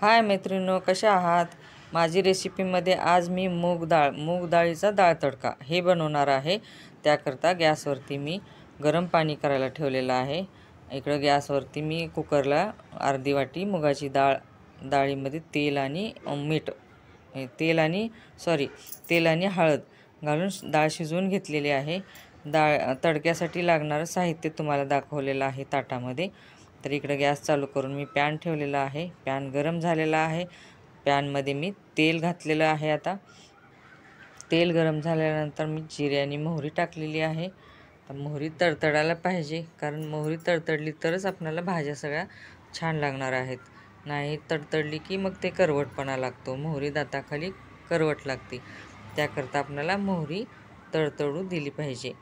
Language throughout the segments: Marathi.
हाय मैत्रिणींनो, कशा आहात? माझी रेसिपीमध्ये आज मी मूग डाळीचा डाळ तडका हे बनवणार आहे. त्याकरता गॅसवरती मी गरम पाणी करायला ठेवलेलं आहे. इकडं गॅसवरती मी कुकरला अर्धी वाटी मुगाची डाळीमध्ये तेल आणि मीठ तेल आणि हळद घालून डाळ शिजवून घेतलेली आहे. तडक्यासाठी लागणारं साहित्य तुम्हाला दाखवलेलं आहे ताटामध्ये. तर इकडे गॅस चालू करून मी पॅन ठेवलेला आहे. पॅन गरम झालेला आहे. पॅनमध्ये मी तेल घातलेलं आहे. आता तेल गरम झाल्यानंतर मी जिरे आणि मोहरी टाकलेली आहे. तर मोहरी तडतडायला पाहिजे, कारण मोहरी तडतडली तरच आपल्याला भाज्या सगळ्या छान लागणार आहेत. नाही तडतडली की मग ते करवटपणा लागतो. मोहरी दाताखाली करवट लागते. त्याकरता आपल्याला मोहरी तडतडू दिली पाहिजे.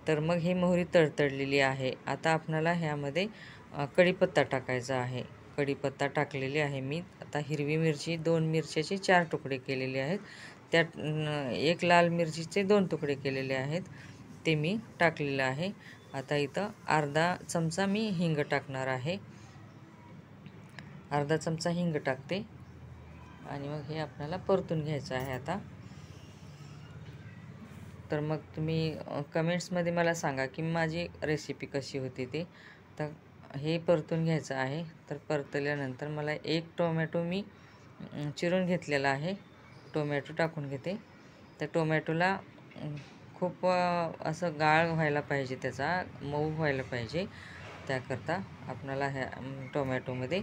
तर मग ही मोहरी तडतडलेली आहे. आता आपल्याला ह्यामध्ये कढीपत्ता टाकायचा आहे. कढीपत्ता टाकलेली आहे मी. आता हिरवी मिरची 2 मिरच्याचे 4 तुकडे केलेले आहेत. त्यात 1 लाल मिरचीचे 2 तुकडे केलेले आहेत, ते मी टाकलेलं आहे. आता इथं अर्धा चमचा मी हिंग टाकणार आहे. अर्धा चमचा हिंग टाकते आणि मग हे आपल्याला परतून घ्यायचं आहे आता. तर मग तुम्ही कमेंट्समध्ये मला सांगा की माझी रेसिपी कशी होती ते. तर हे परतून घ्यायचं आहे. तर परतल्यानंतर मला 1 टोमॅटो मी चिरून घेतलेला आहे. टोमॅटो टाकून घेते. तर टोमॅटोला खूप असं गाळ व्हायला पाहिजे, त्याचा मऊ व्हायला पाहिजे. त्याकरता आपल्याला ह्या टोमॅटोमध्ये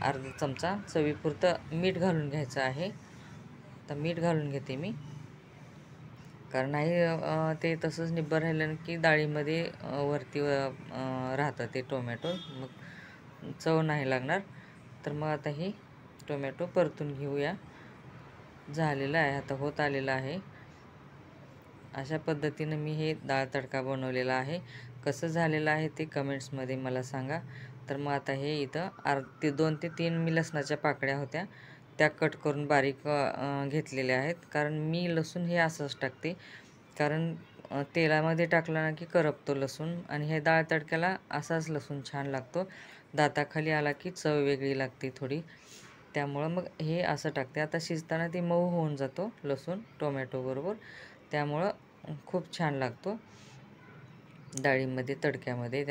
अर्धा चमचा चवीपुरतं मीठ घालून घ्यायचं आहे. तर मीठ घालून घेते मी, कारण नाही ते तसंच निब्बर राहिलं की डाळीमध्ये वरती राहतं ते टोमॅटो, मग चव नाही लागणार. तर मग आता हे टोमॅटो परतून घेऊया. झालेलं आहे, आता होत आलेलं आहे. अशा पद्धतीनं मी हे डाळ तडका बनवलेला आहे. कसं झालेलं आहे ते कमेंट्समध्ये मला सांगा. तर मग आता हे इथं 2 ते 3 मी लसणाच्या पाकळ्या होत्या, त्या कट करून बारीक घेतलेल्या आहेत. कारण मी लसूण हे असंच टाकते, कारण तेलामध्ये टाकला ना की करपतो लसूण, आणि हे डाळ तडक्याला असाच लसूण छान लागतो. दाताखाली आला की चव वेगळी लागते थोडी. त्यामुळं मग हे असं टाकते. आता शिजताना ते मऊ होऊन जातो लसूण टोमॅटोबरोबर, त्यामुळं खूप छान लागतो डाळीमध्ये तडक्यामध्ये.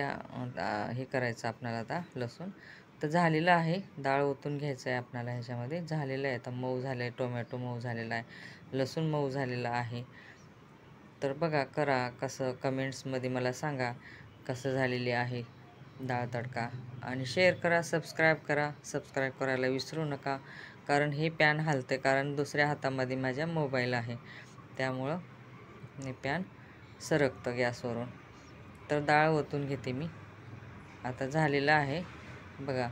हे करायचं आपल्याला आता लसूण. तर झालेलं आहे, डाळ ओतून घ्यायचं आहे आपल्याला ह्याच्यामध्ये. झालेलं आहे, आता मऊ झालं आहे, टोमॅटो मऊ झालेला आहे, लसूण मऊ झालेला आहे. तर बघा, करा कसं, कमेंट्समध्ये मला सांगा कसं झालेली आहे डाळ तडका. आणि शेअर करा, सबस्क्राईब करा. सबस्क्राईब करायला विसरू नका, कारण हे पॅन हलतं, कारण दुसऱ्या हातामध्ये माझ्या मोबाईल आहे, त्यामुळं हे पॅन सरकतं गॅसवरून. तर डाळ ओतून घेते मी. आता झालेलं आहे बघा,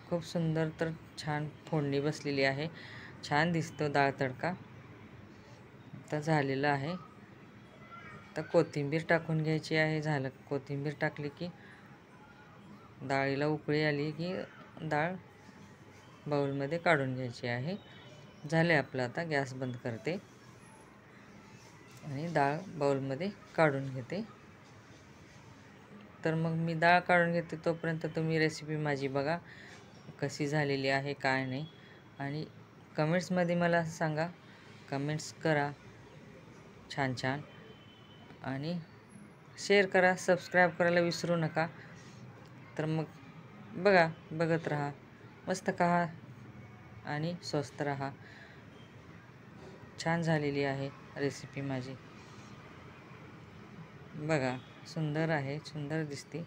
खूप सुंदर, तर छान फोडणी बसलेली आहे. छान दिसतो डाळ तडका. आता झालेलं आहे. तर कोथिंबीर टाकून घ्यायची आहे. झालं, कोथिंबीर टाकली की डाळीला उकळी आली की डाळ बाउलमध्ये काढून घ्यायची आहे. झाले आपलं. आता गॅस बंद करते आणि डाळ बाउलमध्ये काढून घेते. तर मग मी डाळ काढून घेते, तोपर्यंत तुम्ही रेसिपी माझी बघा कशी झालेली आहे काय नाही. आणि कमेंट्समध्ये मला सांगा, कमेंट्स करा छान छान. आणि शेअर करा, सबस्क्राईब करायला विसरू नका. तर मग बघा, बघत राहा, मस्त खा आणि स्वस्त राहा. छान झालेली आहे रेसिपी माझी. बघा, सुंदर आहे, सुंदर दिसते.